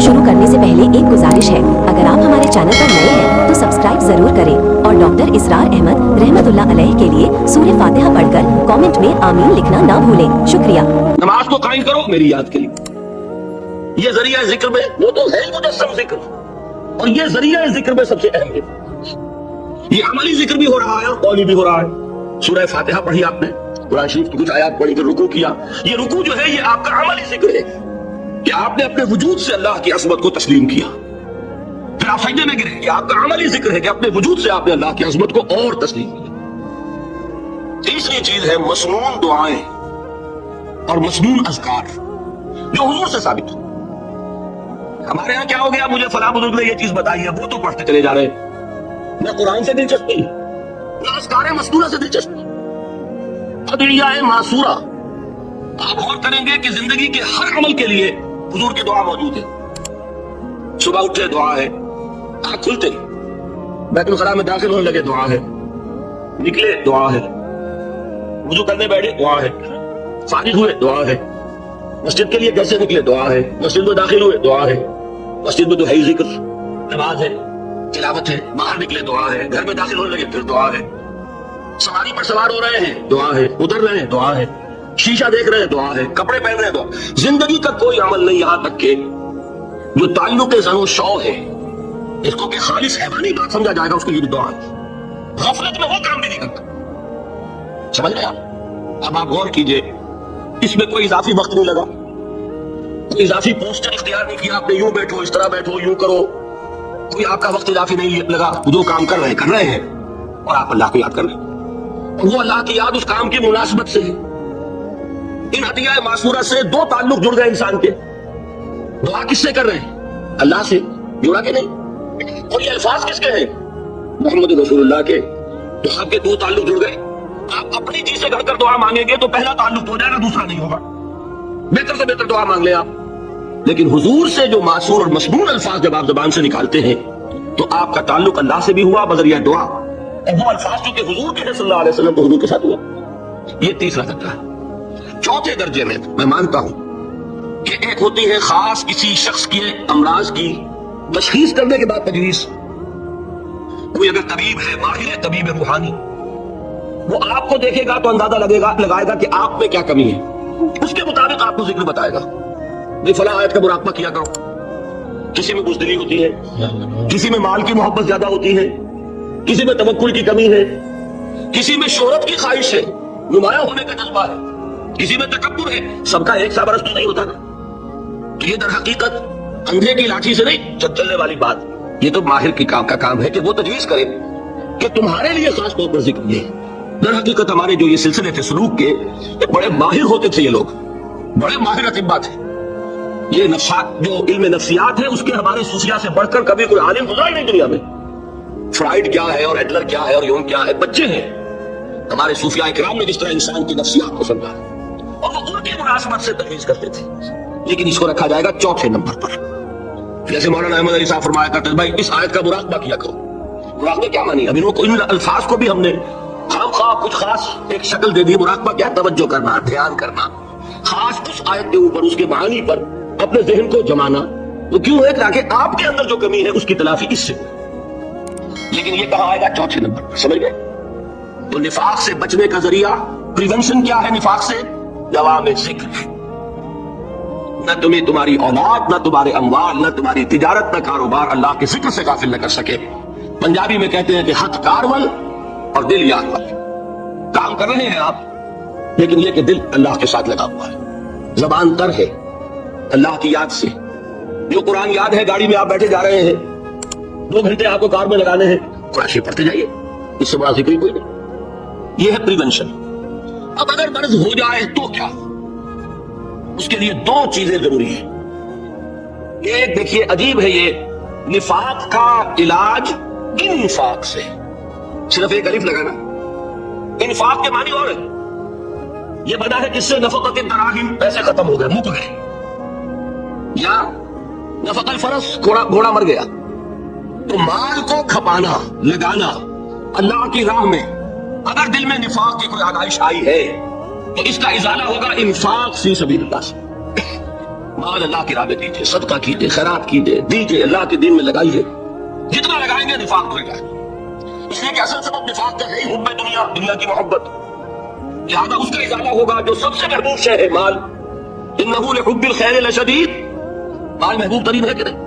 शुरू करने से पहले एक गुजारिश है, अगर आप हमारे चैनल पर नए हैं तो सब्सक्राइब जरूर करें और डॉक्टर इसरार अहमद रहमतुल्लाह अलैह के लिए सूरह फातिहा पढ़कर कमेंट में आमीन लिखना ना भूलें। शुक्रिया। नमाज को कायम करो मेरी याद के लिए। ये जरिया जिक्र में वो तो है मुजस्सम जिक्र, और ये जरिया जिक्र में सबसे अहम है। ये अमली जिक्र भी हो रहा है और कौली भी हो रहा है। सूरह फातिहा पढ़ी आपने, कुरान शरीफ की कुछ आयत पढ़ी, फिर रुकू किया। ये रुकू जो है ये आपका अमली जिक्र है कि आपने अपने वजूद से अल्लाह की अज़मत को तस्लीम किया। फिर आप सजदे में गिरे, ये आपका अमली जिक्र है कि अपने वजूद से आपने अल्लाह की अज़मत को और तस्लीम किया। तीसरी चीज है मसनून दुआएं और मसनून अज़कार जो हुजूर से साबित हो। हमारे यहाँ क्या हो गया, मुझे फलां बुजुर्ग ने ये चीज बताई है, वो तो पढ़ते चले जा रहे हैं। न कुरान से दिलचस्पी, न अज़कार मसनूना से दिलचस्पी, अदइया मासूरा। आप गौर करेंगे कि जिंदगी के हर अमल के लिए हुजूर की दुआ मौजूद है। सुबह उठे दुआ है, आंख खुलते बैतुल खला में दाखिल होने लगे दुआ है, निकले दुआ है, वुजू करने बैठे दुआ है, फारिग हुए दुआ है, मस्जिद के लिए घर से निकले दुआ है, मस्जिद में दाखिल हुए दुआ है, मस्जिद में तो है ही जिक्र, नमाज है, तिलावत है, बाहर निकले दुआ है, घर में दाखिल होने लगे फिर दुआ है, सवारी पर सवार हो रहे हैं दुआ है, उतर रहे हैं दुआ है, शीशा देख रहे हैं दुआ है, कपड़े पहन रहे हैं दुआ। जिंदगी का कोई अमल नहीं यहां तक के जो ताल्लुक ज़नो शौ है, इसको कि खालिस हैवानी बात समझा जाएगा, उसके लिए भी दुआ है। गफलत में वो काम भी नहीं करता। समझ रहे आप? अब आप गौर कीजिए, इसमें कोई इजाफी वक्त नहीं लगा, कोई इजाफी पोस्टर इख्तियार नहीं किया, आपने यूं बैठो, इस तरह बैठो, यूं करो, कोई आपका वक्त इजाफी नहीं लगा। जो काम कर रहे हैं और आप अल्लाह को याद कर रहे हैं। वो अल्लाह की याद उस काम की मुनासिबत से है। इन हदिया मासूरा से दो ताल्लुक जुड़ गए इंसान के। दुआ किससे कर रहे हैं? अल्लाह से। जुड़ा के नहीं? और ये अल्फाज किसके हैं? मोहम्मद रसूलुल्लाह के। तो आपके दो ताल्लुक जुड़ गए। आप अपनी जी से घड़कर दुआ मांगेंगे तो पहला ताल्लुक हो जाएगा, दूसरा नहीं होगा। बेहतर से बेहतर दुआ मांग ले आप, लेकिन हुजूर से जो मासूर और मसनून अल्फाज जब आप जुबान से निकालते हैं तो आपका ताल्लुक अल्लाह से भी हुआ बजरिया दुआ, और वो अल्फाज जो कि हुजूर के हैं सल्लल्लाहु अलैहि वसल्लम तो हुजूर के साथ हुआ। ये तीसरा दर्जा है। चौथे दर्जे में मैं मानता हूं कि एक होती है खास किसी शख्स के अमराज की तशखीस करने के बाद तजवीज। कोई अगर तबीब है, माहिर है, तबीब रूहानी, वो आपको देखेगा तो अंदाजा लगाएगा कि आप में क्या कमी है, उसके मुताबिक आपको जिक्र बताएगा। भाई फला आयत का मुराकबा किया करो। किसी में बुज़दिली होती है, किसी में माल की मोहब्बत ज्यादा होती है, किसी में तवक्कुल की कमी है, किसी में शोहरत की ख्वाहिश है, नुमाया होने का जज्बा है, किसी में तकब्बुर है। सबका एक सा बरस तो नहीं होता ना। तो ये दर हकीकत अंधे की लाठी से नहीं चलने वाली बात, ये तो माहिर की काम का काम है कि वो तजवीज करे कि तुम्हारे लिए खास तौर पर जिक्र ये। दर हकीकत हमारे जो ये सिलसिले थे सलूक के, ये बड़े माहिर होते थे, ये लोग बड़े माहिर अतिब्बा थे। ये नफ्सात जो इल्म नफ्सियात है उसके हमारे सूफिया से बढ़कर कभी कोई आलिम गुजरा ही नहीं दुनिया में। फ्राइड क्या है और एडलर क्या है और यूंग क्या है, बच्चे हैं। हमारे सूफिया इकराम ने जिस तरह इंसान की नफ्सियात को समझा और वो उनकी मुनासबत से तजवीज करते थे। लेकिन इसको रखा जाएगा चौथे नंबर पर। जैसे मौलाना अहमद अली साहब फरमाया करते भाई इस आयत का मुराकबा किया करो। मुराकबा क्या मानी? अब इन अल्फाज को भी हमने खामखा कुछ खास एक शक्ल दे दी। मुराकबा क्या? तवज्जो करना, ध्यान करना, खास उस आयत के ऊपर, उसके मानी पर अपने जहन को जमाना। वो क्यों है? ताकि आपके अंदर जो कमी है उसकी तलाफी इससे। लेकिन ये कहा आएगा चौथे नंबर पर। समझ गए? तो निफाक से बचने का जरिया, प्रिवेंशन क्या है निफाक से? दवाम जिक्र। न तुम्हें तुम्हारी औलाद, न तुम्हारे अमवाल, न तुम्हारी तिजारत, न कारोबार अल्लाह के जिक्र से गाफिल न कर सके। पंजाबी में कहते हैं कि हथ कारवल और दिल यारवल। काम कर रहे हैं आप, लेकिन यह कि दिल अल्लाह के साथ लगा हुआ है, जबान तर है अल्लाह की याद से। जो कुरान याद है, गाड़ी में आप बैठे जा रहे हैं, 2 घंटे आपको कार में लगाने हैं, कुरान शरीफ पढ़ते जाइए, इससे बड़ा जिक्र कोई नहीं। यह है प्रिवेंशन। अब अगर मर्ज हो जाए तो क्या? उसके लिए 2 चीजें जरूरी है। एक देखिए अजीब है ये, निफाक का इलाज इन्फाक से। सिर्फ एक अलिफ लगाना। इन्फाक के मानी और है। ये बना है किससे? नफक़त दराहिम, पैसे खत्म हो गए, मुक गए, या नफक़ल फरस, घोड़ा मर गया। तो माल को खपाना, लगाना अल्लाह की राह में, अगर दिल में निफाक की कोई आगाइश आई है तो इसका इजाला होगा इंफाक फी सबीलिल्लाह से। مال اللہ کی راہ میں دیجیے، صدقہ کیجیے، خیرات کیجیے، دیجیے، اللہ کے دین میں لگائیے، جتنا لگائیں گے نفاق دھل جائے، اس لیے کہ اصل سبب نفاق کا ہے حب دنیا، دنیا کی محبت، لہذا اس کا ازالہ ہوگا جو سب سے محبوب شے ہے مال، انہ لحب الخیر لشدید، مال محبوب ترین ہے کہ نہیں،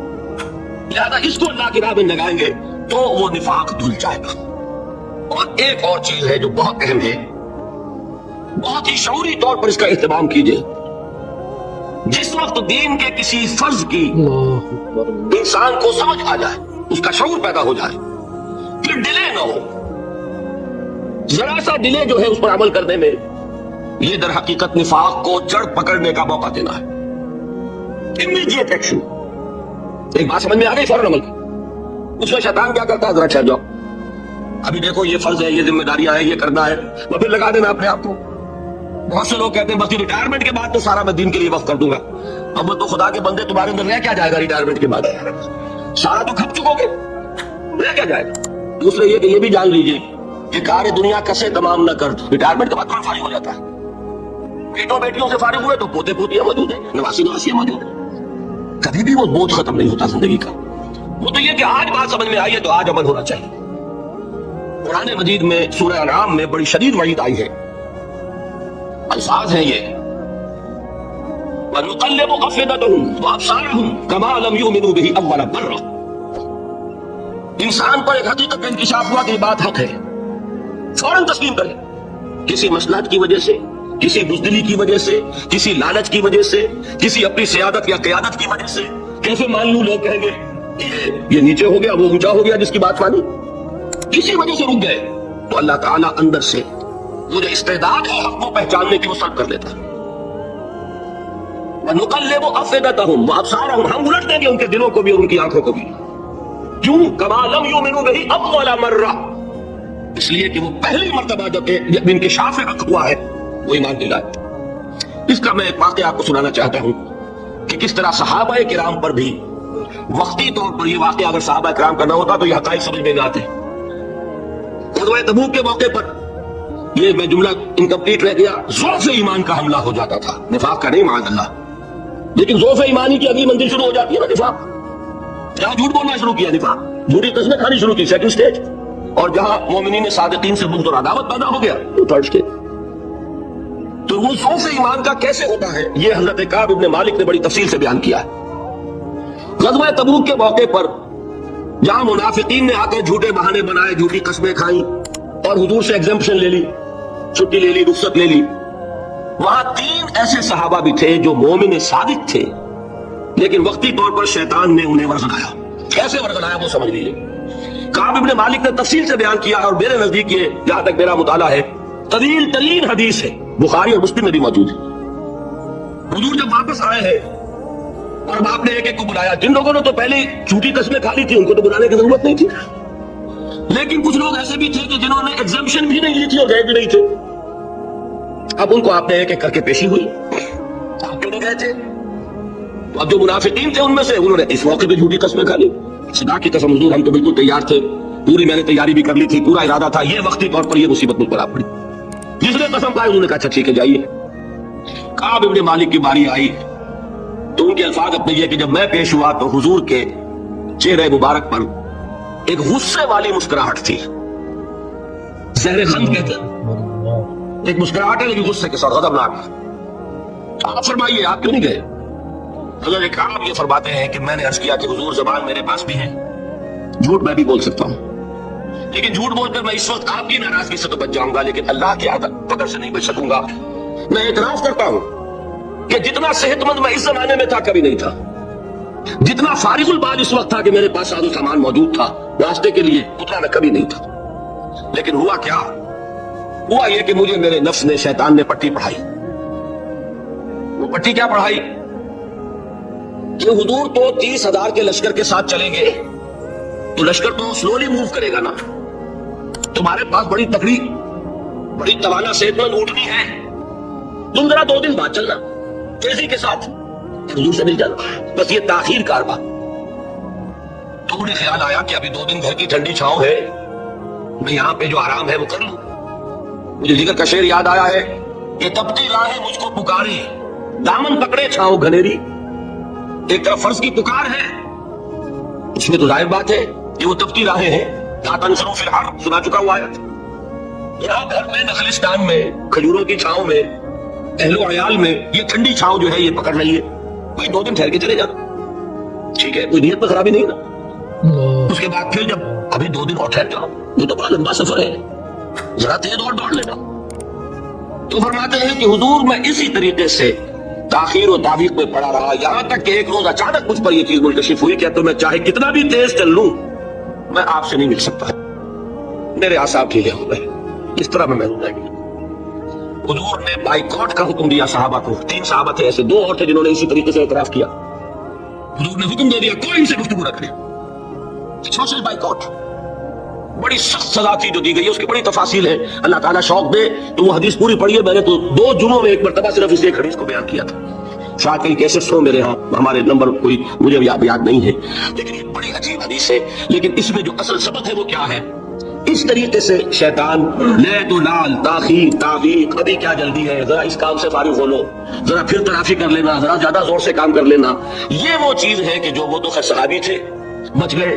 لہذا اس کو اللہ کی راہ میں لگائیں گے تو وہ نفاق دھل جائے گا۔ اور ایک اور چیز ہے جو بہت اہم ہے، بہت ہی شعوری طور پر اس کا اہتمام کیجیے، جس وقت دین کے کسی فرض کی انسان کو سمجھ آ جائے، اس کا شعور پیدا ہو جائے، پھر ڈیلے نہ ہو، ذرا سا ڈیلے جو ہے اس پر عمل کرنے میں، یہ در حقیقت نفاق کو جڑ پکڑنے کا موقع دینا ہے۔ امیڈیٹ ایکشن، ایک بات سمجھ میں آ گئی، فوراً عمل کر۔ اس میں شیطان کیا کرتا ہے، ذرا ٹھہر جاؤ، ابھی دیکھو یہ فرض ہے، یہ ذمہ داریاں ہیں، یہ کرنا ہے، وہ پھر لگا دینا اپنے آپ کو۔ بہت سے لوگ کہتے ہیں بس ریٹائرمنٹ کے بعد تو سارا میں دین کے لیے وقف کر دوں گا۔ اب وہ تو خدا کے بندے تمہارے اندر رہ کیا جائے گا ریٹائرمنٹ کے بعد، سارا تو کھپ چکو گے، رہ کیا جائے گا۔ دوسرے یہ کہ یہ بھی جان لیجیے کہ کار دنیا کسے تمام نہ کر، ریٹائرمنٹ کے بعد کون فارغ ہو جاتا ہے؟ بیٹوں بیٹیوں سے فارغ ہوئے تو پوتے پوتیاں موجود ہیں، نواسی نواسیاں موجود ہیں، کبھی بھی وہ بوجھ ختم نہیں ہوتا زندگی کا۔ وہ تو یہ کہ آج بات سمجھ میں آئی ہے تو آج عمل ہونا چاہیے۔ قرآن مجید میں سورہ انعام میں بڑی شدید وعید آئی ہے، الفاظ ہیں یہ، وَنُقَلِّبُ أَفْئِدَتَهُمْ وَأَبْصَارَهُمْ كَمَا لَمْ يُؤْمِنُوا بِهِ أَوَّلَ مَرَّةٍ۔ انسان پر ایک حقیقت کا انکشاف ہوا کہ یہ بات حق ہے، فوراً تسلیم کرے، کسی مصلحت کی وجہ سے، کسی بزدلی کی وجہ سے، کسی لالچ کی وجہ سے، کسی اپنی سیادت یا قیادت کی وجہ سے، کیسے مان لوں، لوگ کہیں گے یہ نیچے ہو گیا، وہ اونچا ہو گیا، جس کی بات مانی، کسی وجہ سے رک گئے، تو اللہ تعالیٰ اندر سے وہ جو استعداد ہے حق کو پہچاننے کی وہ سلب کر لیتا ہے۔ وَنُقَلِّبُ أَفْئِدَتَهُمْ وَأَبْصَارَهُمْ، ہم الٹ دیں گے ان کے دلوں کو بھی اور ان کی آنکھوں کو بھی، کیوں؟ كَمَا لَمْ يُؤْمِنُوا بِهِ أَوَّلَ مَرَّةٍ، اس لیے کہ وہ پہلی مرتبہ جب انکشاف حق ہوا ہے وہ ایمان نہیں لائے۔ اس کا میں ایک واقعہ آپ کو سنانا چاہتا ہوں کہ کس طرح صحابہ کرام پر بھی وقتی طور پر یہ واقعہ اگر صحابہ کرام کا نہ ہوتا تو یہ حقائق سمجھ میں نہ آتے۔ غزوہ تبوک کے موقع پر یہ میں جملہ انکمپلیٹ رہ گیا، ضعف ایمان کا حملہ ہو جاتا تھا، نفاق کا نہیں معاذ اللہ، لیکن ضعف ایمانی کی اگلی منزل شروع ہو جاتی ہے نا نفاق، جہاں جھوٹ بولنا شروع کیا نفاق، جھوٹی قسمیں کھانی شروع کی سیکنڈ سٹیج، اور جہاں مومنین صادقین سے بغض اور عداوت پیدا ہو گیا تو تھرڈ سٹیج۔ تو وہ ضعف ایمان کا کیسے ہوتا ہے یہ حضرت کعب ابن مالک نے بڑی تفصیل سے بیان کیا ہے۔ غزوہ تبوک کے موقع پر جہاں منافقین نے آ کر جھوٹے بہانے بنائے، جھوٹی قسمیں کھائیں اور حضور سے ایگزمپشن لے لی، چھٹی لے لی، رخصت لے لی، وہاں 3 ایسے صحابہ بھی تھے جو مومن صادق تھے، لیکن وقتی طور پر شیطان نے انہیں ورگلایا۔ کیسے ورگلایا وہ سمجھ لیجیے۔ کعب ابن مالک نے تفصیل سے بیان کیا، اور میرے نزدیک یہ جہاں تک میرا مطالعہ ہے طویل ترین حدیث ہے، بخاری اور مسلم میں بھی موجود ہے۔ حضور جب واپس آئے ہیں اور باپ نے ایک ایک کو بلایا، جن لوگوں نے تو پہلے جھوٹی قسمیں کھا لی تھی ان کو تو بلانے کی ضرورت نہیں تھی، لیکن کچھ لوگ ایسے بھی تھے کہ جنہوں نے ایگزمپشن بھی نہیں لی تھی اور گئے بھی نہیں تھے، اب ان کو آپ نے ایک ایک کر کے پیشی ہوئی، آپ کیوں نہیں گئے تھے؟ تو اب جو منافقین تھے ان میں سے انہوں نے اس موقع پہ جھوٹی قسمیں کھا لی، خدا کی قسم حضور ہم تو بالکل تیار تھے، پوری میں نے تیاری بھی کر لی تھی، پورا ارادہ تھا، یہ وقتی طور پر یہ مصیبت مجھ پر آ پڑی۔ جس نے قسم کھائی انہوں نے کہا اچھا ٹھیک ہے جائیے۔ کعب ابن مالک کی باری آئی تو ان کے الفاظ اپنے یہ کہ جب میں پیش ہوا تو حضور کے چہرے مبارک پر ایک غصے والی مسکراہٹ تھی، زہر خند کہتے ہیں، ایک مسکراہٹ ہے لیکن غصے کے ساتھ، غضبناک۔ آپ فرمائیے آپ کیوں نہیں گئے؟ حضرت کعب یہ فرماتے ہیں کہ میں نے عرض کیا کہ حضور زبان میرے پاس بھی ہے، جھوٹ میں بھی بول سکتا ہوں، لیکن جھوٹ بول کر میں اس وقت آپ کی ناراضگی سے تو بچ جاؤں گا لیکن اللہ کی قدر سے نہیں بچ سکوں گا۔ میں اعتراف کرتا ہوں کہ جتنا صحت مند میں اس زمانے میں تھا کبھی نہیں تھا، جتنا فارغ البال اس وقت تھا کہ میرے پاس ساز و سامان موجود تھا راستے کے لیے، اتنا میں کبھی نہیں تھا۔ لیکن ہوا کیا؟ ہوا یہ کہ مجھے میرے نفس نے، شیطان نے پٹی پڑھائی۔ وہ پٹی کیا پڑھائی؟ کہ حضور تو 30,000 کے لشکر کے ساتھ چلیں گے تو لشکر تو سلولی موو کرے گا نا، تمہارے پاس بڑی تکڑی، بڑی توانا صحت مند اونٹنی ہے، تم ذرا 2 دن بعد چلنا تیزی کے ساتھ، حضور سے مل جانا، بس یہ تاخیر کارواں۔ تو مجھے خیال آیا کہ ابھی 2 دن گھر کی ٹھنڈی چھاؤں ہے، میں یہاں پہ جو آرام ہے وہ کر لوں۔ مجھے ذکر کا شعر یاد آیا ہے کہ تپتی راہیں مجھ کو پکارے، دامن پکڑے چھاؤں گھنیری، एक तरफ फर्ज की पुकार है, उसमें तो जाहिर बात है कि वो तब की राहें हैं, ला तंसरू फिल हर्ब सुना चुका हुआ है। यहाँ घर में, नखलिस्तान में, खजूरों की छांव में, अहलो अयाल में ये ठंडी छांव जो है ये पकड़ रही है, भाई 2 दिन ठहर के चले जाना, ठीक है, कोई नियत में खराबी नहीं ना। उसके बाद फिर जब अभी 2 दिन और ठहर जाओ, ये तो बड़ा लंबा सफर है, जरा तेज और दौड़ लेना। तो फरमाते हैं कि हुजूर मैं इसी तरीके से ताखीर और तावीक में पड़ा रहा, यहां तक कि एक रोज अचानक मुझ पर यह चीज मुंकशिफ हुई कि तो मैं चाहे कितना भी तेज चल लूं, मैं आपसे नहीं मिल सकता, मेरे आसाब ढीले हो गए, इस तरह मैं महसूस नहीं। हुजूर ने बाइकॉट का हुक्म दिया सहाबा को। 3 सहाबा थे ऐसे, 2 और थे जिन्होंने इसी तरीके से एतराफ किया। हुजूर ने हुक्म दे दिया कोई इनसे गुफ्तगू न करे, सोशल बाइकॉट। बड़ी सख्त सजा थी जो दी गई है, उसकी बड़ी तफासिल है, अल्लाह ताला शौक दे तो वो हदीस पूरी पढ़िए। मैंने तो 2 जुमों में एक मरतबा सिर्फ इस एक हदीस को बयान किया था, शायद कहीं कैसेट्स हो मेरे यहाँ, हमारे नंबर कोई मुझे याद नहीं है, लेकिन ये बड़ी अजीब हदीस है। लेकिन इसमें जो असल सबक है वो क्या है, इस तरीके से शैतान ले तो लाल ताखीर तावीक, अभी क्या जल्दी है, जरा इस काम से फारिग हो लो, जरा फिर तराफी कर लेना, जरा ज्यादा जोर से काम कर लेना, ये वो चीज है कि जो वो तो खैर सहाबी थे, बच गए।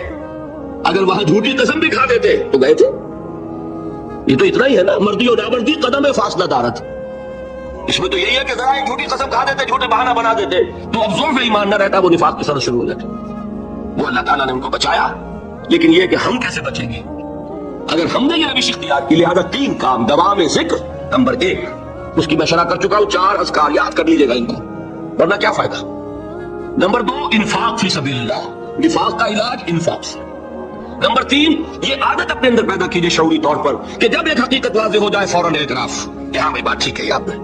अगर वहां झूठी कसम भी खा देते तो गए थे। ये तो इतना ही है ना, मर्दी और नामर्दी कदम में फासला दारत। इसमें तो यही है कि जरा एक झूठी कसम खा देते, झूठे बहाना बना देते, तो अब जोर में ईमान न रहता, वो निफाक की तरफ शुरू हो जाते। वो अल्लाह ताला ने उनको बचाया। लेकिन ये कि हम कैसे बचेंगे अगर हमने ये रविश इख्तियार की। लिहाजा 3 काम, दवाम जिक्र नंबर 1, उसकी मैं शरह कर चुका हूं, 4 अज़कार याद कर लीजिएगा इनको, वरना क्या फायदा। नंबर 2, इंफाक फी सबीलिल्लाह, निफाक का इलाज इंफाक से। नंबर 3, ये आदत अपने अंदर पैदा कीजिए शऊरी तौर पर कि जब एक हकीकत वाज़ेह हो जाए फौरन एतराफ कि हाँ भाई बात ठीक है आपने।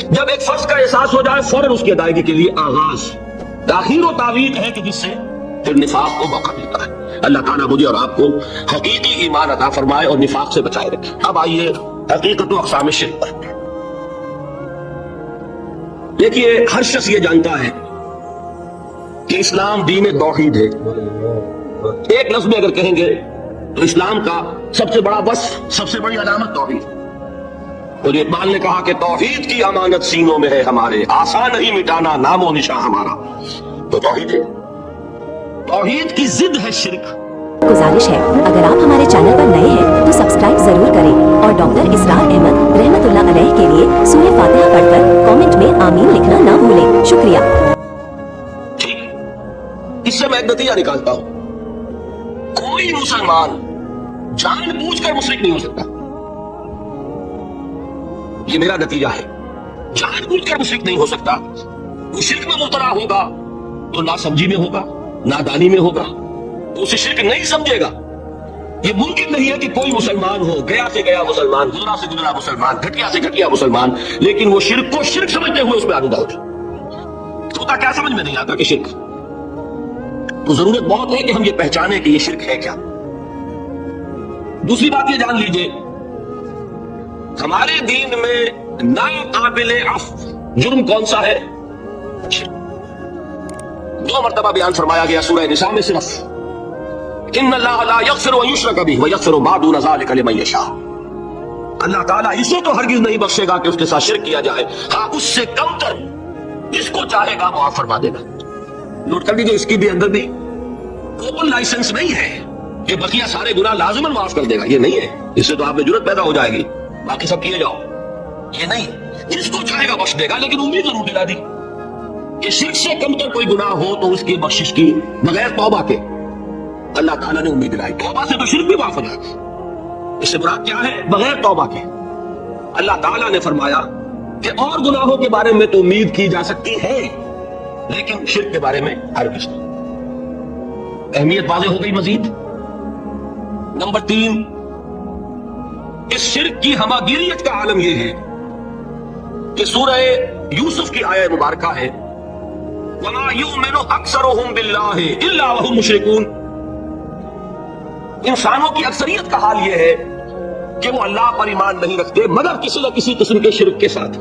जब एक फर्ज का एहसास हो जाए फौरन उसकी अदायगी के लिए आगाज। ताखीर और तावीक है कि जिससे फिर निफाक को मौका मिलता है। अल्लाह ताला मुझे और आपको हकीकी ईमान अता फरमाए और निफाक से बचाए रखे। अब आइए हकीकत व अक़साम शिर्क पर। देखिए, हर शख्स ये जानता है कि इस्लाम दीन तौहीद है। एक लफ्ज में अगर कहेंगे तो इस्लाम का सबसे बड़ा वस्फ, सबसे बड़ी अलामत तौहीद। और इकबाल ने कहा कि तौहीद की अमानत सीनों में है हमारे, आसान नहीं मिटाना नामो निशा हमारा। तो तौहीद है, तौहीद की जिद है शिर्क। गुजारिश है, अगर आप हमारे चैनल पर नए हैं तो सब्सक्राइब जरूर करें और डॉक्टर इसरार अहमद रहमतुल्लाह अलैह के लिए सूरह फातिहा पढ़कर कमेंट में आमीन लिखना ना भूलें। शुक्रिया। ठीक, इससे मैं एक नतीजा निकालता हूं, कोई मुसलमान जानबूझकर मुशरिक नहीं हो सकता। ये मेरा नतीजा है, जानबूझकर मुशरिक नहीं हो सकता। वो शिर्क में मुबतला होगा तो नासमझी में होगा, नादानी में होगा, उसे शिर्क नहीं समझेगा। ये मुमकिन नहीं है कि कोई मुसलमान हो, गया से गया मुसलमान, गुजरा से गुजरा मुसलमान, घटिया से घटिया मुसलमान, लेकिन वो शिर्क को शिर्क समझते हुए उसमें आलूदा हो जाए। तो क्या समझ में नहीं आता कि शिर्क, तो जरूरत बहुत है कि हम ये पहचाने कि ये शिर्क है क्या। दूसरी बात ये जान लीजिए, हमारे दीन में नाकाबिले अफ़्व जुर्म कौन सा है? 2 मरतबा बयान फरमाया गया सूरह निसा में सिर्फ, इन्नल्लाह ला यग़फ़िरु अन युश्रक बिही व यग़फ़िरु मा दून ज़ालिका लिमन यशा। अल्लाह ताला इसे तो हरगिज़ नहीं बख्शेगा कि उसके साथ शिर्क किया जाए, हाँ उससे कमतर जिसको चाहेगा माफ फरमा देगा। नोट कर लीजिए, इसकी भी अंदर भी ओपन लाइसेंस नहीं है कि बकिया सारे गुनाह लाज़िमन माफ कर देगा, ये नहीं है। इससे तो आप में जुर्रत पैदा हो जाएगी, बाकी सब किए जाओ, ये नहीं। जिसको चाहेगा बख्श देगा, लेकिन उम्मीद जरूर दिला दी कि शिर्क से कमतर कोई गुनाह हो तो उसकी बख्शिश की बगैर तौबा के अल्लाह ताला ने उम्मीद दिलाई। तौबा से तो शिर्क भी माफ हो जाएगा। इससे मुराद क्या है? बगैर तौबा के। अल्लाह ताला ने फरमाया कि और गुनाहों के बारे में तो उम्मीद की जा सकती है, लेकिन शिर्क के बारे में हरगिज़ नहीं। अहमियत वाज़ेह हो गई मजीद। नंबर 3, इस शिर्क की हमागिरियत का आलम यह है कि सूरह यूसुफ की आयत मुबारका है, वमा युमिनु अक्सरुहुम बिल्लाहि इल्ला वहुम मुशरिकून। इंसानों की अक्सरियत का हाल यह है कि वो अल्लाह पर ईमान नहीं रखते मगर किसी न किसी किस्म के शिर्क के साथ।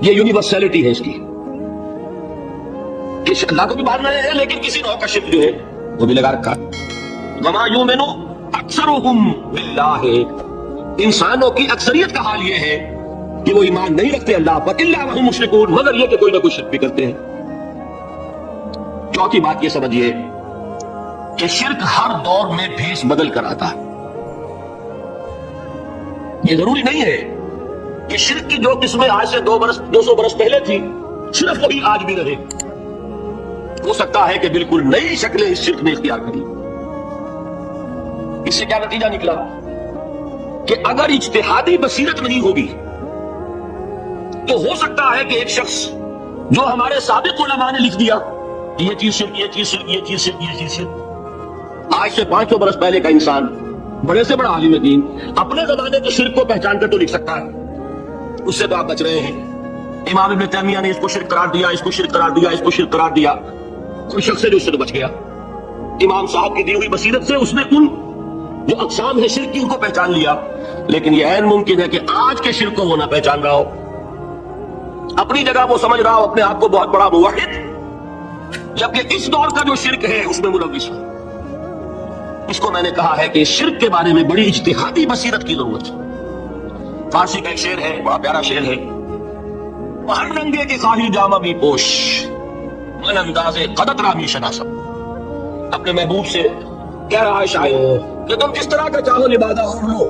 ये यूनिवर्सैलिटी है इसकी कि अल्लाह को भी मान रहे हैं, लेकिन किसी नौ का शिर्क जो है वो भी लगा रखा। वमा युमिनु अक्सरुहुम बिल्लाहि, इंसानों की अक्सरियत का हाल यह है कि वो ईमान नहीं रखते अल्लाह पर, इल्ला वहुम मुशरिकून, मगर ये कि कोई ना कोई शिर्क भी करते हैं। चौथी बात ये समझिए कि शिर्क हर दौर में भेष बदल कर आता है। ये जरूरी नहीं है कि शिर्क की जो किस्में आज से 200 बरस पहले थी सिर्फ वही आज भी रहे। हो सकता है कि बिल्कुल नई शक्लें इस शिर्क ने इख्तियार करी। इससे क्या नतीजा निकला कि अगर इज्तिहादी बसीरत नहीं होगी तो हो सकता है कि एक शख्स जो हमारे साबिक उलमा ने लिख दिया कि ये चीज शिर्क, ये चीज शिर्क, ये चीज शिर्क, ये चीज शिर्क, आज से 500 बरस पहले का इंसान बड़े से बड़ा आलिम दीन अपने जमाने के शिर्क को पहचान कर तो लिख सकता है, उससे तो आप बच रहे हैं। इमाम इब्न तैमिया ने इसको शिर्क करार दिया, इसको शिर्क करार दिया, इसको शिर्क करार दिया, कोई शख्स है जो उससे तो बच गया। इमाम साहब की दी हुई बसीरत से उसने उन जो अक़साम है शिर्क की उनको पहचान लिया, लेकिन यह ऐन मुमकिन है कि आज के शिर्क को वो ना पहचान रहा हो। अपनी जगह वो समझ रहा हो अपने आप को बहुत बड़ा मुवहिद, जबकि इस दौर का जो शिर्क है उसमें मुलव्विस है। इसको मैंने कहा है कि शिर्क के बारे में बड़ी इज्तिहादी बसीरत की जरूरत है। फारसी का एक शेर है, बड़ा प्यारा शेर है, हर रंगे के खाही जामा भी पोश मन अंदाजे कदत रामी शनासब। अपने महबूब से कह रहा है शायर कि तुम जिस तरह का चाहो लिबादा ओढ़ लो,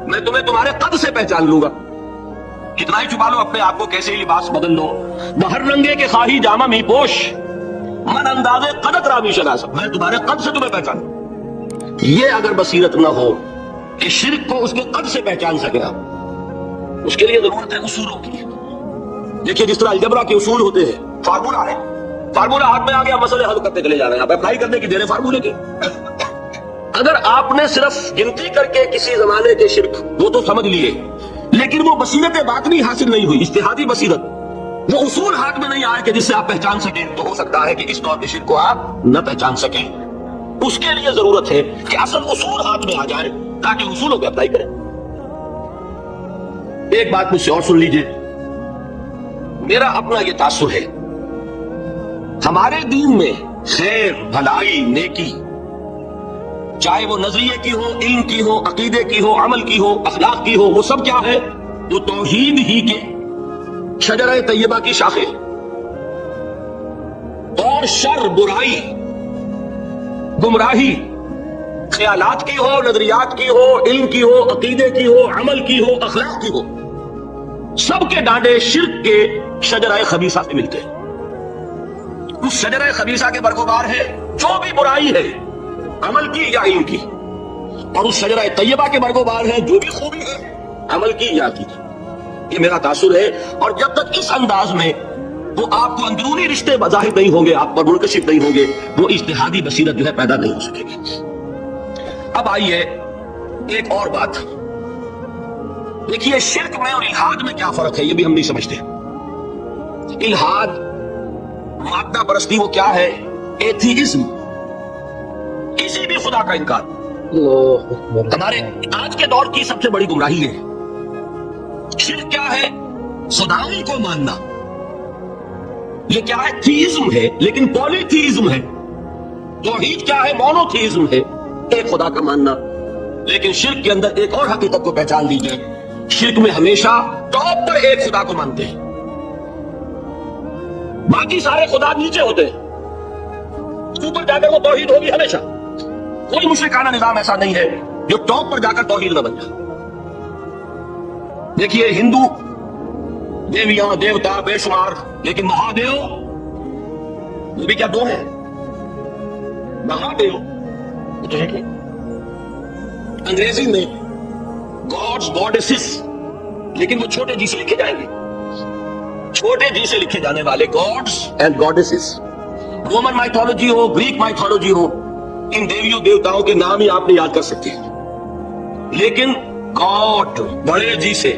मैं तुम्हें तुम्हारे कद से पहचान लूंगा। कितना ही छुपा लो अपने आप को, कैसे ही लिबास बदल लो, बहर रंगे के खाही जामा मी पोश मन अंदाजे कदत रामी शनासब, मैं तुम्हारे कद से तुम्हें पहचान। ये अगर बसीरत न हो कि शिर्क को उसके कद से पहचान सके, उसके लिए जरूरत है उसूलों की। देखिए जिस तरह अलजबरा के उसूल होते हैं, फार्मूला है, फार्मूला हाथ में आ गया, मसले हल करते चले जा रहे हैं, आप अप्लाई करने की दे रहे फार्मूले के। अगर आपने सिर्फ गिनती करके किसी जमाने के शिर्क वो तो समझ लिए, लेकिन वो बसीरत बातनी हासिल नहीं हुई, इज्तिहादी बसीरत, वो उसूल हाथ में नहीं आए कि जिससे आप पहचान सकें, तो हो सकता है कि इस दौर के शिर्क को आप न पहचान सकें। उसके लिए जरूरत है कि असल उसूल हाथ में आ जाए ताकि उसूलों पे अप्लाई करें। एक बात मुझसे और सुन लीजिए, मेरा अपना ये तासुर है, हमारे दीन में खैर, भलाई, नेकी, चाहे वो नजरिए की हो, इल्म की हो, अकीदे की हो, अमल की हो, अखलाक की हो, वो सब क्या है? वो तौहीद ही के शजर तैयबा की शाखे। और शर, बुराई, गुमराही, ख्यालात की हो, नजरियात की हो, इल्म की हो, अकीदे की हो, अमल की हो, अखलाक की हो, सबके डांडे शिर्क के शजर खबीसा से मिलते हैं। उस शजर खबीसा के बरगुबार है जो भी बुराई है, अमल की या इल्म की, और उस शजर तैयबा के बरगुबार है जो भी खूबी है, अमल की या अकीद। ये मेरा तासुर है, और जब तक इस अंदाज में वो आपको अंदरूनी रिश्ते ज़ाहिर नहीं होंगे, आप पर मुनकशिफ नहीं होंगे, वो इज्तिहादी बसीरत जो है पैदा नहीं हो सकेगी। अब आइए एक और बात, देखिए शिर्क में और इल्हाद में क्या फर्क है, ये भी हम नहीं समझते। इल्हाद, मादा परस्ती, वो क्या है? एथीइज्म, किसी भी खुदा का इनकार। हमारे आज के दौर की सबसे बड़ी गुमराही है। शिर्क क्या है? खुदाई को मानना। ये क्या है? थीइज्म है, लेकिन पॉलीथीइज्म है। तौहीद क्या है? मोनोथीइज्म है, एक खुदा का मानना। लेकिन शिर्क के अंदर एक और हकीकत को पहचान लीजिए, शिर्क में हमेशा टॉप पर एक खुदा को मानते हैं, बाकी सारे खुदा नीचे होते हैं, ऊपर जाकर वो तौहीद होगी हमेशा। कोई मुशरिकाना निजाम ऐसा नहीं है जो टॉप पर जाकर तौहीद न बन जाए। देखिए हिंदू देवियां देवता बेशुमार, लेकिन महादेव वो भी क्या दो है? महादेव तो है कि अंग्रेजी में गॉड्स गॉडेसेस, लेकिन वो छोटे जी से लिखे जाएंगे, छोटे जी से लिखे जाने वाले gods and goddesses. Roman mythology हो, ग्रीक माइथोलॉजी हो, इन देवियों देवताओं के नाम ही आप नहीं याद कर सकते, लेकिन गॉड बड़े जी से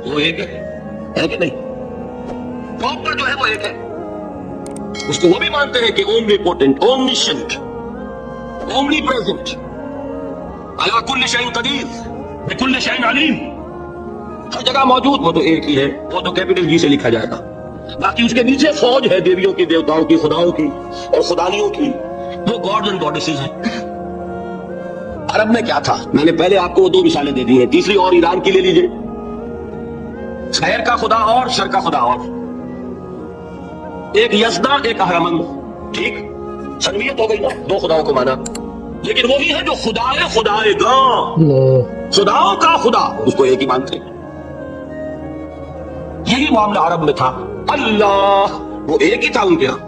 वो एक है कि नहीं? टॉप पर जो है वो एक है, उसको वो भी मानते हैं कि ओमनीपोटेंट, ओमनिशेंट, ओमनी प्रेजेंट, अला कुल्ल शैइन कदीर, बिकुल्ल शैइन अलीम, हर जगह मौजूद, वो तो एक ही है, वो तो कैपिटल जी से लिखा जाएगा। बाकी उसके नीचे फौज है देवियों की, देवताओं की, खुदाओं की और खुदानियों की, वो गॉड्स एंड गॉडेसेस हैं। अरब में क्या था? मैंने पहले आपको वो दो मिसालें दे दी हैं, तीसरी और ईरान की ले लीजिए। खैर का खुदा और शर का खुदा और, एक यज़दा, एक अहरमन। ٹھیک، سنویت ہو گئی نا، دو خداؤں کو مانا، لیکن وہی ہے جو خدائے گاں، خداؤں کا خدا، اس کو ایک ہی مانتے ہیں۔ یہی معاملہ عرب میں تھا، اللہ وہ ایک ہی تھا ان کے یہاں۔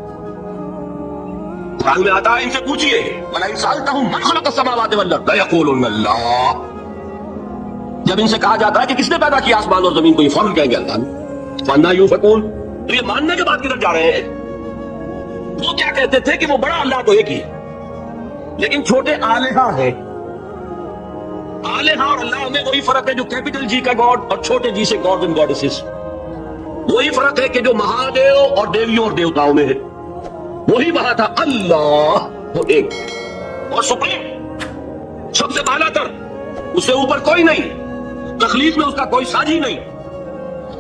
قرآن میں آتا ہے ان سے پوچھئے وَلَئِن سَأَلْتَهُم مَّنْ خَلَقَ السَّمَاوَاتِ وَالْأَرْضَ لَيَقُولُنَّ اللَّهُ، جب ان سے کہا جاتا ہے کہ کس نے پیدا کیا آسمان اور زمین کو، یہ فوراً کہیں گے اللہ نے۔ فَأَنَّىٰ يُؤْفَكُونَ، تو یہ ماننے کے بعد کدھر جا رہے ہیں؟ وہ کیا کہتے تھے کہ وہ بڑا اللہ تو ایک ہی ہے، لیکن چھوٹے آلہہ ہیں۔ آلہہ اور اللہ میں وہی فرق ہے جو کیپٹل جی کا گاڈ اور چھوٹے جی سے گاڈ اینڈ گاڈیسز، وہی فرق ہے کہ جو مہادیو اور دیویوں اور دیوتاؤں میں ہے، وہی وہاں تھا اللہ وہ ایک اور سپریم، سب سے بالا تر، اس سے اوپر کوئی نہیں، تخلیق میں اس کا کوئی ساجی نہیں،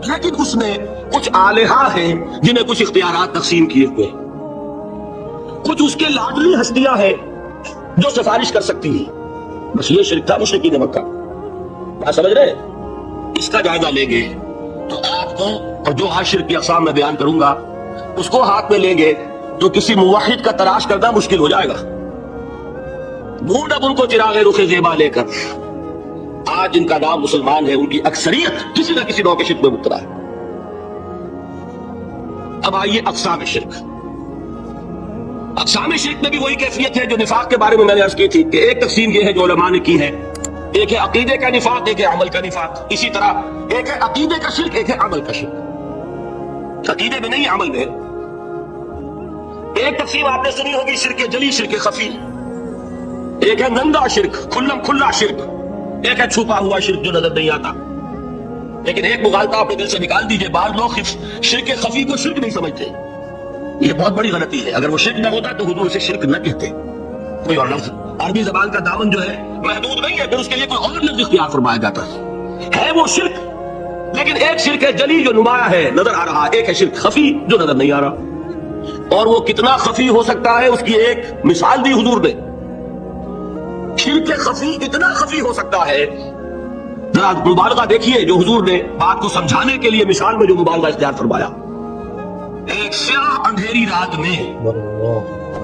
لیکن اس نے کچھ آلہہ ہیں جنہیں کچھ اختیارات تقسیم کیے ہوئے، کچھ اس کے لاڈلی ہستیاں ہیں جو سفارش کر سکتی ہیں۔ بس یہ شرک تھا مشرکین مکہ۔ بات سمجھ رہے ہیں؟ اس کا جائزہ لیں گے تو آپ کو، اور جو آج شرک کی اقسام میں بیان کروں گا اس کو ہاتھ میں لیں گے تو کسی موحد کا تلاش کرنا مشکل ہو جائے گا۔ ڈھونڈ اب ان کو چراغ رخ زیبا لے کر، آج جن کا نام مسلمان ہے ان کی اکثریت کسی نہ کسی نوع کے شرک میں مبتلا ہے۔ اب آئیے اقسام شرک۔ اقسام شرک میں بھی وہی کیفیت ہے جو نفاق کے بارے میں میں نے عرض کی تھی کہ ایک تقسیم یہ ہے جو علماء نے کی ہے، ایک ہے عقیدے کا نفاق، ایک ہے عمل کا نفاق۔ اسی طرح ایک ہے عقیدے کا شرک، ایک ہے عمل کا شرک۔ عقیدے میں نہیں، عمل میں۔ ایک تقسیم آپ نے سنی ہوگی شرک جلی، شرک خفی، ایک ہے ننگا شرک، کھلم کھلا شرک، ایک ہے چھپا ہوا شرک جو نظر نہیں آتا۔ لیکن ایک مغالطہ اپنے دل سے نکال دیجئے، بعض لوگ شرک خفی کو شرک نہیں سمجھتے، یہ بہت بڑی غلطی ہے۔ اگر وہ شرک نہ ہوتا تو حضور اسے شرک نہ کہتے، کوئی اور لفظ، عربی زبان کا دامن جو ہے محدود نہیں ہے، پھر اس کے لیے کوئی اور لفظ اختیار فرمایا جاتا ہے وہ شرک۔ لیکن ایک شرک ہے جلی جو نمایاں ہے، نظر آ رہا، ایک ہے شرک خفی جو نظر نہیں آ رہا، اور وہ کتنا خفی ہو سکتا ہے اس کی ایک مثال دی حضور نے۔ شرک خفی اتنا خفی ہو سکتا ہے، ذرا مبالغہ دیکھیے جو حضور نے بات کو سمجھانے کے لیے مثال میں جو مبالغہ اختیار فرمایا۔ ایک سیاہ اندھیری رات میں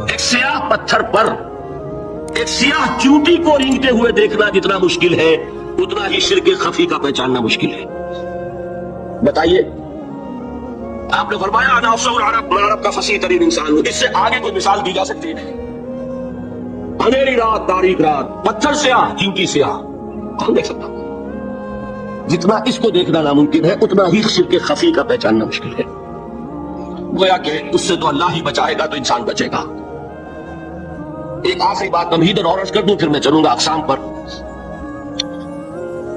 ایک سیاہ پتھر پر ایک سیاہ چونٹی کو رینگتے ہوئے دیکھنا جتنا مشکل ہے، اتنا ہی شرک خفی کا پہچاننا مشکل ہے۔ بتائیے، آپ نے فرمایا انا افصح العرب، میں عرب کا فصیح ترین انسان ہوں، اس سے آگے کوئی مثال دی جا سکتی ہے؟ اندھیری رات، تاریک رات، پتھر سیاہ، چونٹی سیاہ، کون دیکھ سکتا؟ جتنا اس کو دیکھنا ناممکن ہے اتنا ہی شرک خفی کا پہچاننا مشکل ہے۔ گویا کہ اس سے تو اللہ ہی بچائے گا تو انسان بچے گا۔ ایک آخری بات تمہیداً اور عرض کر دوں، پھر میں چلوں گا اقسام پر۔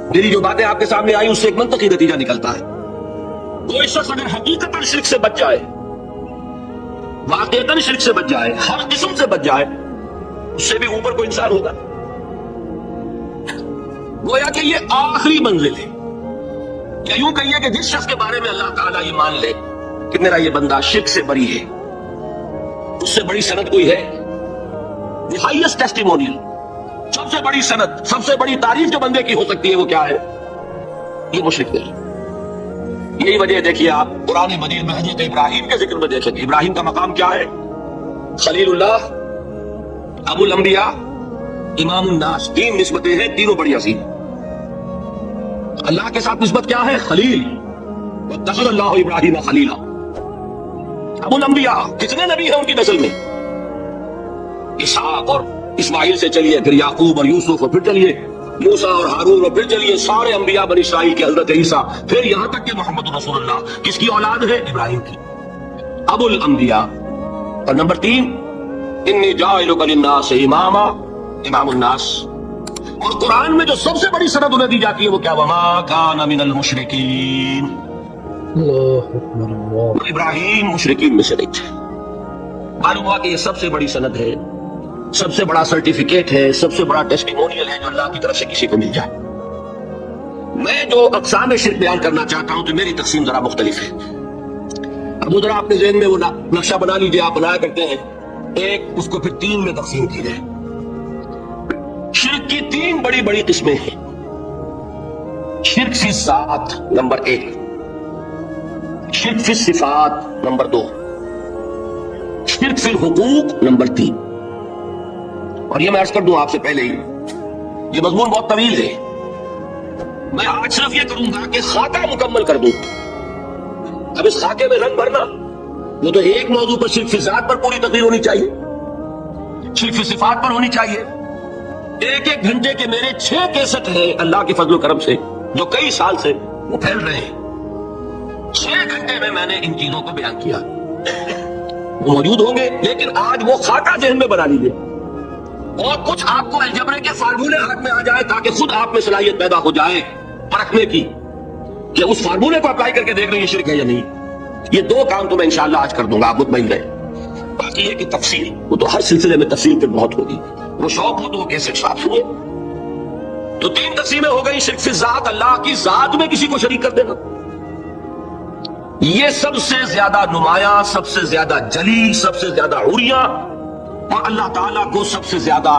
میری جو باتیں آپ کے سامنے آئی اس سے ایک منطقی نتیجہ نکلتا ہے، کوئی شخص اگر حقیقتاً شرک سے بچ جائے، واقعتاً شرک سے بچ جائے، ہر قسم سے بچ جائے، اس سے بھی اوپر کوئی انسان ہوگا۔ گویا کہ یہ آخری منزل ہے، یا یوں کہیے کہ جس شخص کے بارے میں اللہ تعالیٰ یہ مان لے کہ میرا یہ بندہ شرک سے بری ہے، اس سے بڑی سند کوئی ہے؟ دی ہائیسٹ ٹیسٹیمونیل، سب سے بڑی سند، سب سے بڑی تعریف جو بندے کی ہو سکتی ہے وہ کیا ہے؟ یہ مشرک نہیں۔ یہی وجہ دیکھیے آپ قرآن مجید میں حضرت ابراہیم کے ذکر میں دیکھیں گے، ابراہیم کا مقام کیا ہے؟ خلیل اللہ، ابو الانبیاء، امام الناس، تین نسبتیں ہیں، تینوں بڑی عظیم۔ اللہ کے ساتھ نسبت کیا ہے؟ خلیل، واتخذ اللہ ابراہیم خلیلا۔ ابو الانبیاء، کتنے نبی ہیں ان کی نسل میں؟ اسحاق اور اسماعیل سے چلیے، پھر یعقوب اور یوسف، اور پھر چلیے موسیٰ اور ہارون، اور پھر چلیے سارے انبیاء بنی اسرائیل کے حضرت عیسیٰ، پھر یہاں تک کہ محمد رسول اللہ کس کی اولاد ہے؟ ابراہیم کی، ابو الانبیاء۔ اور نمبر 3، انی جاعلک للناس اماما، امام الناس۔ اور قرآن میں جو سب سے بڑی سند انہیں دی جاتی ہے وہ کیا؟ وما کان من المشرکین، ابراہیم مشرکین میں سے نہیں تھے۔ معلوم ہوا کہ یہ سب سے بڑی سند ہے، سب سے بڑا سرٹیفکیٹ ہے، سب سے بڑا ٹیسٹیمونیل ہے جو اللہ کی طرف سے کسی کو مل جائے۔ میں جو اقسام شرک بیان کرنا چاہتا ہوں تو میری تقسیم ذرا مختلف ہے۔ اب ذرا اپنے ذہن میں وہ نقشہ بنا لیجئے، آپ بنایا کرتے ہیں، ایک اس کو پھر 3 میں تقسیم کی جائے۔ شرک کی 3 بڑی بڑی قسمیں ہیں۔ شرک فی الذات نمبر 1، شرک فی الصفات نمبر 2، शिर्क फिल हुकूक नंबर 3। और ये मैं अर्ज कर दूं आपसे पहले ही, ये मजमून बहुत तवील है, मैं आज सिर्फ ये करूंगा कि खाका मुकम्मल कर दूं। अब इस खाके में रंग भरना, वो तो एक मौजू पर शिर्क फिल ज़ात पर पूरी तकरीर होनी चाहिए, शिर्क फिल सिफात पर होनी चाहिए। एक एक घंटे के मेरे 6 कैसेट हैं अल्लाह के फजल करम से, जो कई साल से वो फैल रहे हैं। 6 घंटे में मैंने इन चीजों को बयान किया, वो मौजूद होंगे, लेकिन आज वो खाका जहन में बना लीजिए और कुछ आपको अलजबरे के फार्मूले हाथ में आ जाए, ताकि खुद आप में सलाहियत पैदा हो जाए परखने की कि उस फार्मूले को अप्लाई करके देख रहे हैं शिर्क है या नहीं। ये 2 काम तो मैं इंशाअल्लाह आज कर दूंगा, आप मुतमईन रहे। बाकी ये कि तफसील, वो तो हर सिलसिले में तफसील फिर बहुत होगी, वो शौक हो तो वो कैसे साफ सुनिए। तो 3 तकसीमें हो गई शिर्क फिल ज़ात, अल्लाह की जात में किसी को शरीक कर देना। ये सबसे ज्यादा नुमाया, सबसे ज्यादा जली, सबसे ज्यादा उरिया और अल्लाह ताला को सबसे ज्यादा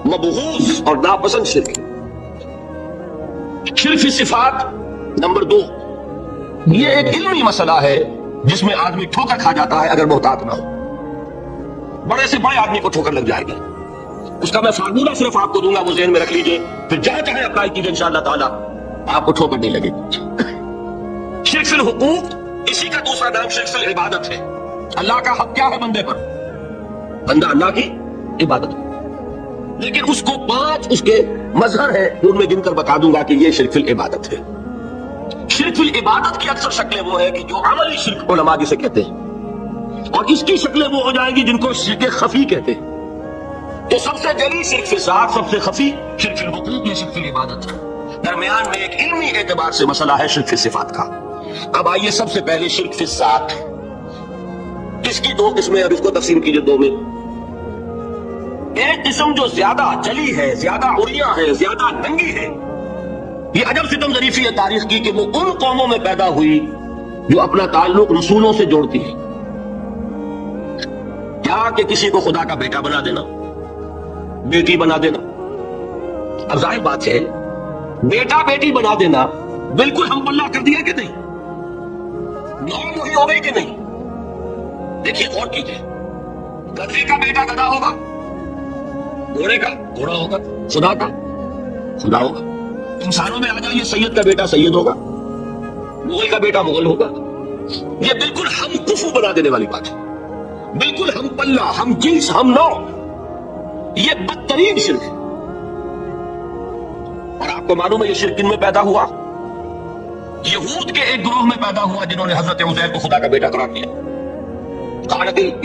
मबगूज़ और नापसंद शिर्क। शिर्क फिल सिफात नंबर 2, ये एक इल्मी मसला है जिसमें आदमी ठोकर खा जाता है अगर मोहतात ना हो। बड़े से बड़े आदमी को ठोकर लग जाएगी, उसका मैं फार्मूला सिर्फ आपको दूंगा, वो ज़हन में रख लीजिए, फिर जहां चाहे अप्लाई कीजिए, इंशाअल्लाह ताला आपको ठोकर नहीं लगेगी। शिर्क फिल हुकूक, इसी का दूसरा नाम शिर्क फिल इबादत है। अल्लाह का हक क्या है बंदे पर? बंदा अल्लाह की इबादत, लेकिन उसको 5 उसके मजहर है, उनमें गिनकर बता दूंगा कि ये शिर्क फिल इबादत है। शिर्क फिल इबादत की अक्सर शक्लें वो है कि जो अमली शिर्क उलमा जिसे कहते हैं, और इसकी शक्लें वो हो जाएंगी जिनको शिर्क खफी कहते हैं। तो सबसे जली शिर्क फिल ज़ात, सबसे खफी शिर्क फिल हुकूक, ये शिर्क फिल इबादत है। दरमियान में एक इल्मी एतबार से मसला है शिर्क फिल सिफात का। अब आइए सबसे पहले शिर्क फिल ज़ात, इसकी 2 किस्में, अब इसको तकसीम कीजिए 2 में। एक किस्म जो ज्यादा जली है, ज्यादा उरिया है, ज्यादा नंगी है, ये अजब सितम ज़रीफी है तारीख की कि वो उन कौमों में पैदा हुई जो अपना ताल्लुक रसूलों से जोड़ती है। क्या कि किसी को खुदा का बेटा बना देना, बेटी बना देना। अब जाहिर बात है, बेटा बेटी बना देना बिल्कुल हम पल्ला कर दिया कि नहीं, नॉर्म वही हो गई कि नहीं? देखिए गौर कीजिए, गधे का बेटा गधा होगा, घोड़े का घोड़ा होगा, खुदा का खुदा होगा। इंसानों में आ जाइए, सैयद का बेटा सैयद होगा, मुगल का बेटा मुगल होगा। ये बिल्कुल हम कुफू बना देने वाली बात है, बिल्कुल हम पल्ला, हम जिन्स, हम नौ। ये बदतरीन शिर्क है। और आपको मालूम है ये शिर्क किन में पैदा हुआ? यहूद के एक ग्रोह में पैदा हुआ जिन्होंने हजरत उज़ैर को खुदा का बेटा करार दिया।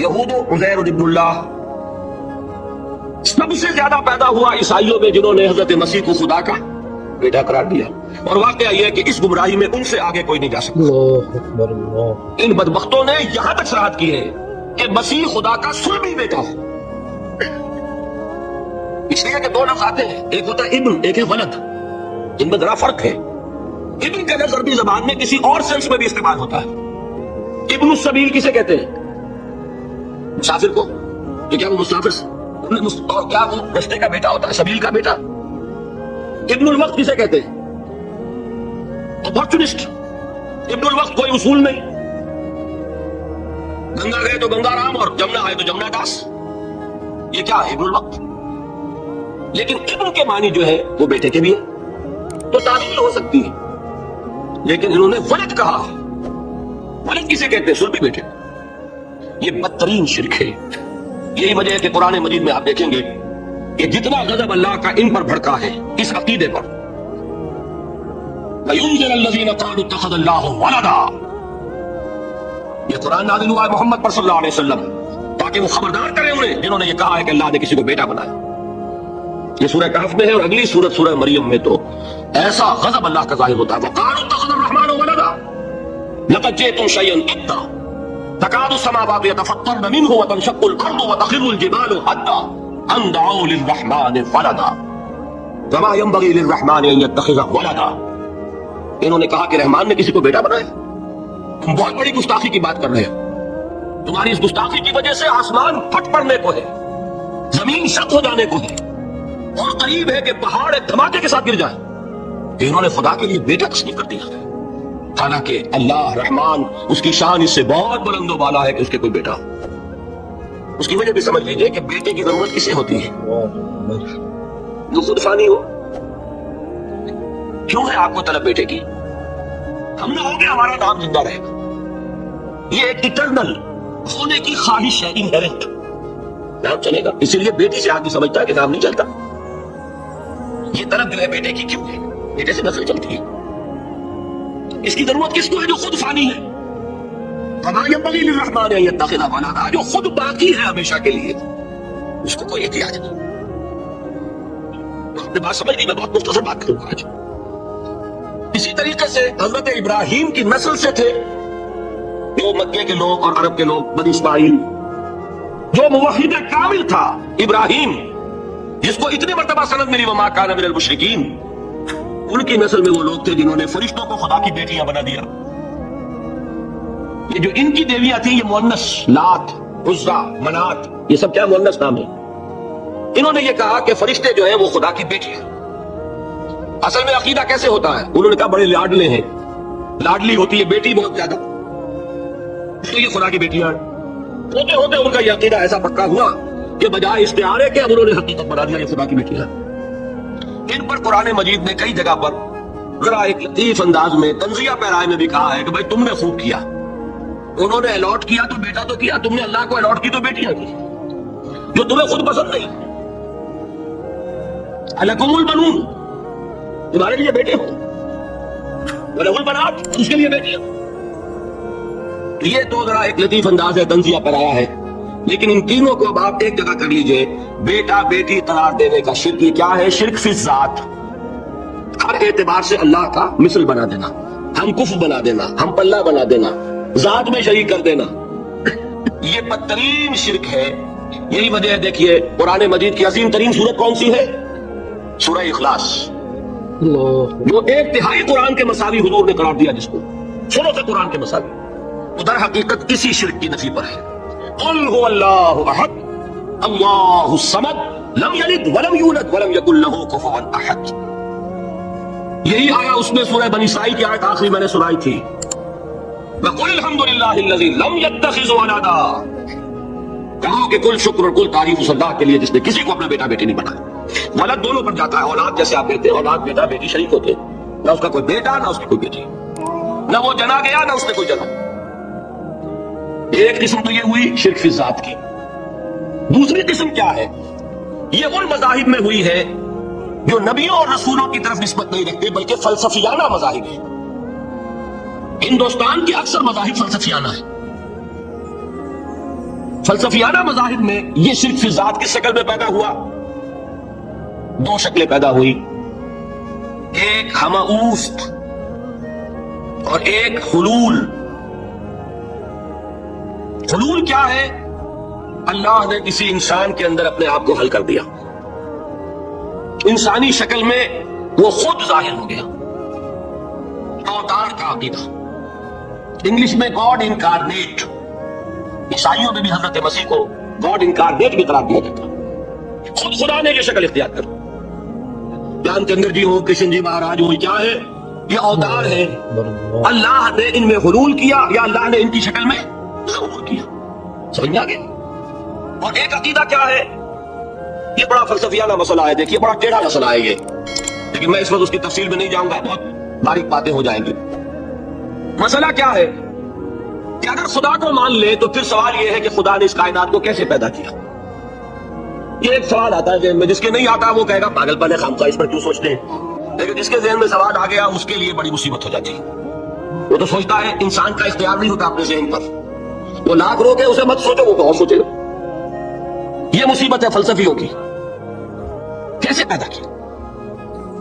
यहूद उज़ैर इब्नुल्लाह। सबसे ज्यादा पैदा हुआ ईसाइयों में जिन्होंने हजरत मसीह को खुदा का बेटा करार दिया। और वाकया यह है कि इस गुमराही में उनसे आगे कोई नहीं जा सकता। इन बदबख्तों ने यहां तक सराहत की है कि मसीह खुदा का सुलभी बेटा है। इसलिए कि 2 लफ्ज आते हैं, एक होता है इब्न, एक है वलद। इनमें जरा फर्क है। इब्न का लफ्ज अरबी जबान में किसी और सेंस में भी इस्तेमाल होता है। इब्न सबील किसे कहते हैं? मुसाफिर को। तो क्या वो मुसाफिर और क्या वो रस्ते का बेटा होता है, सबील का बेटा? इब्नुल वक्त किसे कहते हैं? अपॉर्चुनिस्ट। इब्नुल वक्त कोई उसूल नहीं। गंगा गए तो गंगा राम और जमुना आए तो जमुना दास। ये क्या है? इब्नुल वक्त। लेकिन इब्न के मानी जो है वो बेटे के भी है, तो तावील हो सकती है। लेकिन इन्होंने वलद कहा है। वलद किसे कहते हैं? सुलभी बेटे। ये बदतरीन शिर्क है। यही वजह है कि कुरान मजीद में आप देखेंगे कि जितना गजब अल्लाह का इन पर भड़का है इस अकीदे पर, ये कुरान नाज़िल हुआ है मोहम्मद पर सल्लल्लाहु अलैहि वसल्लम, ताकि वो खबरदार करें उन्हें जिन्होंने ये कहा है कि अल्लाह ने किसी को बेटा बनाया। ये सूरह कहफ में है और अगली सूरत सूरह मरियम में तो ऐसा गजब अल्लाह का जाहिर होता है। वक़ालू इत्तख़ज़ अर्रहमानु वलदा लक़द जिअ्तुम शयअन इद्दा तकादु समावातु यतफ़त्तरन मिन्हु व तनशक्कुल अर्दु व तख़िर्रुल जिबालु हत्ता अन दअू लिर्रहमानि वलदा वमा यंबग़ी लिर्रहमानि अन यत्तख़िज़ वलदा। इन्होंने कहा कि रहमान ने किसी को बेटा बनाया। तुम बहुत बड़ी गुस्ताखी की बात कर रहे हो। तुम्हारी इस गुस्ताखी की वजह से आसमान फट पड़ने को है, जमीन शक हो जाने को है, और करीब है कि पहाड़ एक धमाके के साथ गिर जाए। इन्होंने खुदा के लिए बेटा तस्लीम कर दिया। हालांकि अल्लाह रहमान, उसकी शान इससे बहुत बुलंदो बाला है कि उसके कोई बेटा हो। اس کی وجہ بھی سمجھ لیجئے کہ بیٹے کی ضرورت کسے ہوتی ہے؟ جو خود فانی ہو. کیوں ہے آپ کو طلب بیٹے کی؟ ہم نہ ہو گے ہمارا نام زندہ رہے گا. یہ ایک اٹرنل ہونے کی خواہش ہے، انہیرنٹ. نام چلے گا، اسی لیے بیٹی سے آدمی سمجھتا ہے کہ نام نہیں چلتا. یہ طلب جو ہے بیٹے کی کیوں ہے؟ بیٹے سے نسل چلتی ہے. اس کی ضرورت کس کو ہے؟ جو خود فانی ہے. فما ينبغي للرحمن ان يتخذ ولدا، جو خود باقی ہے ہمیشہ کے لیے، اس کو کوئی احتیاج نہیں. آپ نے بات سمجھ لی؟ میں بہت مختصر بات کروں گا آج. اسی طریقے سے حضرت ابراہیم کی نسل سے تھے جو مکے کے لوگ اور عرب کے لوگ، بنی اسماعیل. جو موحد کامل تھا ابراہیم، جس کو اتنی مرتبہ سند ملی وما کان من المشرکین، ان کی نسل میں وہ لوگ تھے جنہوں نے فرشتوں کو خدا کی بیٹیاں بنا دیا. یہ جو ان کی دیویاں تھیں یہ مؤنث، لات، عزا، منات، یہ سب کیا مؤنث نام ہے. انہوں نے یہ کہا کہ فرشتے جو ہیں وہ خدا کی بیٹی ہیں. اصل میں عقیدہ کیسے ہوتا ہے؟ انہوں نے کہا بڑے لاڈلے ہیں، لاڈلی ہوتی ہے بیٹی بہت زیادہ، تو یہ خدا کی بیٹیاں ہیں. ہوتے ہوتے ان کا یہ عقیدہ ایسا پکا ہوا کہ بجائے استعارے کے اب انہوں نے حقیقت بنا دیا یہ خدا کی بیٹیاں. ان پر قرآن مجید نے کئی جگہ پر ذرا ایک لطیف انداز میں تنزیہ پیرائے میں بھی کہا ہے کہ بھائی تم نے خوب کیا. انہوں نے الاٹ کیا تو بیٹا تو کیا، تم نے اللہ کو الاٹ کی تو بیٹیاں کی جو تمہیں خود پسند نہیں. الکم البنون، تمہارے لیے بیٹے ہو، ولہ البنات، اس کے لیے بیٹیاں. یہ تو ذرا ایک لطیف انداز ہے، تنزیہ پرایا ہے. لیکن ان تینوں کو اب آپ ایک جگہ کر لیجئے. بیٹا بیٹی قرار دینے کا شرک یہ کیا ہے؟ شرک فی الذات، ہر اعتبار سے اللہ کا مثل بنا دینا، ہم کف بنا دینا، ہم پلہ بنا دینا، ذات میں شریک کر دینا. یہ بدترین شرک ہے. یہی وجہ ہے دیکھیے قرآن مجید کی عظیم ترین سورت کون سی ہے؟ سورہ اخلاص، جو ایک تہائی قرآن کے مساوی حضور نے قرار دیا جس کو سورت قرآن کے مساوی، وہ در حقیقت اسی شرک کی نفی پر ہے. قل هو اللہ احد اللہ الصمد لم یلد ولم یولد ولم یکن له کفوا احد. یہی آیا اس میں سورہ بنی اسرائیل کی آیت آخری میں نے سنائی تھی. وَقُلِ الْحَمْدُ لِلَّهِ الَّذِي لَمْ يَتَّخِذْ وَلَدًا، کہو کہ کل شکر اور کل تعریف اس اللہ کے لیے جس نے کسی کو اپنا بیٹا بیٹی نہیں بنایا. ولد دونوں پر جاتا ہے، اولاد جیسے آپ کہتے ہیں، اولاد بیٹا بیٹی شریک ہوتے ہیں، نہ اس کا کوئی بیٹا نہ اس کی کوئی بیٹی، نہ وہ جنا گیا نہ اس نے کوئی جنا. ایک قسم تو یہ ہوئی شرک فی الذات کی. دوسری قسم کیا ہے؟ یہ ان مذاہب میں ہوئی ہے جو نبیوں اور رسولوں کی طرف نسبت نہیں رکھتے بلکہ فلسفیانہ مذاہب ہیں. ہندوستان کے اکثر مذاہب فلسفیانہ ہیں. فلسفیانہ مذاہب میں یہ شرک فی الذات کی شکل میں پیدا ہوا. دو شکلیں پیدا ہوئی، ایک ہمعوست اور ایک حلول. حلول کیا ہے؟ اللہ نے کسی انسان کے اندر اپنے آپ کو حل کر دیا، انسانی شکل میں وہ خود ظاہر ہو گیا. اوتار کا عقیدہ، انگلش میں گاڈ انکارنیٹ. عیسائیوں میں بھی حضرت مسیح کو گاڈ انکارنیٹ بھی قرار دیا جاتا، خود خدا نے یہ شکل اختیار کر. رام چندر جی ہو، کرشن جی مہاراج ہو، کیا ہے؟ یہ اوتار ہے. اللہ نے ان میں حلول کیا یا اللہ نے ان کی شکل میں ظہور کیا. سمجھ آ گیا؟ اور ایک عقیدہ کیا ہے؟ یہ بڑا فلسفیانہ مسئلہ ہے، دیکھیے بڑا ٹیڑھا مسئلہ ہے یہ، لیکن میں اس وقت اس کی تفصیل میں نہیں جاؤں گا، بہت باریک باتیں ہو جائیں گی. مسئلہ کیا ہے کہ اگر خدا کو مان لے تو پھر سوال یہ ہے کہ خدا نے اس کائنات کو کیسے پیدا کیا. یہ ایک سوال آتا ہے ذہن میں، جس کے نہیں آتا وہ کہے گا پاگل پن ہے، خامخواہ اس پر کیوں سوچتے ہیں. لیکن جس کے ذہن میں سوال آ گیا اس کے لیے بڑی مصیبت ہو جاتی ہے. وہ تو سوچتا ہے انسان کا اختیار نہیں ہوتا اپنے ذہن پر، وہ لاکھ رو کے اسے مت سوچو، وہ اور سوچے گا. یہ مصیبت ہے فلسفیوں کی. کیسے پیدا کیا؟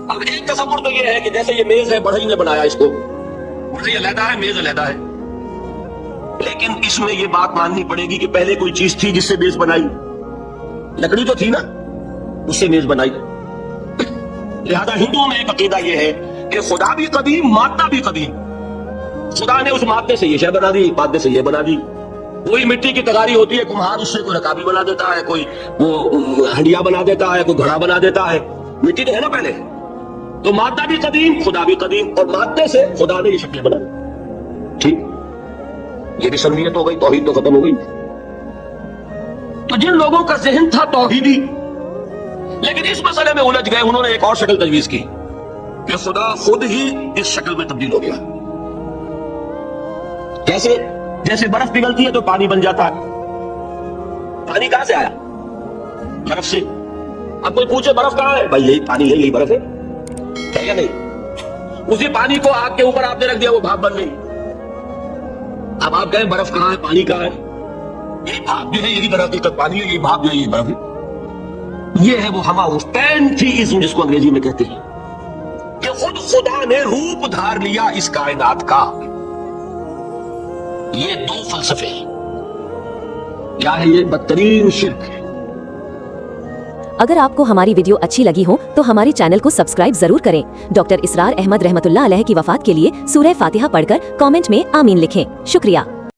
اب ایک تصور تو یہ ہے کہ جیسے یہ میز ہے بڑھئی نے بنایا اس کو، بڑھئی علیحدہ ہے میز علیحدہ ہے، لیکن اس میں یہ بات ماننی پڑے گی کہ پہلے کوئی چیز تھی جس سے میز بنائی. لکڑی تو تھی نا، اس سے میز بنائی. لہذا ہندوؤں میں ایک عقیدہ یہ ہے کہ خدا بھی قدیم، مادہ بھی قدیم. خدا نے اس مادے سے یہ شے بنا دی، مادے سے یہ بنا دی. کوئی مٹی کی تغاری ہوتی ہے، کمہار اس سے کوئی رکابی بنا دیتا ہے، کوئی وہ ہنڈیا بنا دیتا ہے، کوئی گھڑا بنا دیتا ہے. مٹی تو ہے نا پہلے. تو مادہ بھی قدیم، خدا بھی قدیم، اور مادے سے خدا نے یہ شکل بنا. ٹھیک، یہ بھی سنویت ہو گئی، توحید تو ختم ہو گئی. तो जिन लोगों का जहन था तौहीदी, लेकिन इस मसले में उलझ गए, उन्होंने एक और शक्ल तजवीज की कि खुदा खुद ही इस शक्ल में तब्दील हो गया। कैसे? जैसे बर्फ पिघलती है तो पानी बन जाता है। पानी कहां से आया? बर्फ से। अब कोई पूछे बर्फ कहां है, भाई यही पानी है, यही बर्फ है या नहीं? उसी पानी को आग के ऊपर आपने रख दिया, वो भाप बन गई। अब आप कहें बर्फ कहां है, पानी कहां है? यही भाप जो है, यही दरअसल पानी है, यही भाप जो है, यही बर्फ है। ये है वो हवा, वो पैंथीइज्म जिसको अंग्रेजी में कहते हैं, कि खुद खुदा ने रूप धार लिया इस कायनात का। ये दो फलसफे हैं। क्या है ये? बदतरीन शिर्क है। अगर आपको हमारी वीडियो अच्छी लगी हो तो हमारे चैनल को सब्सक्राइब जरूर करें। डॉक्टर इसरार अहमद रहमतुल्लाह अलैह की वफात के लिए सूरह फातिहा पढ़कर कमेंट में आमीन लिखें। शुक्रिया।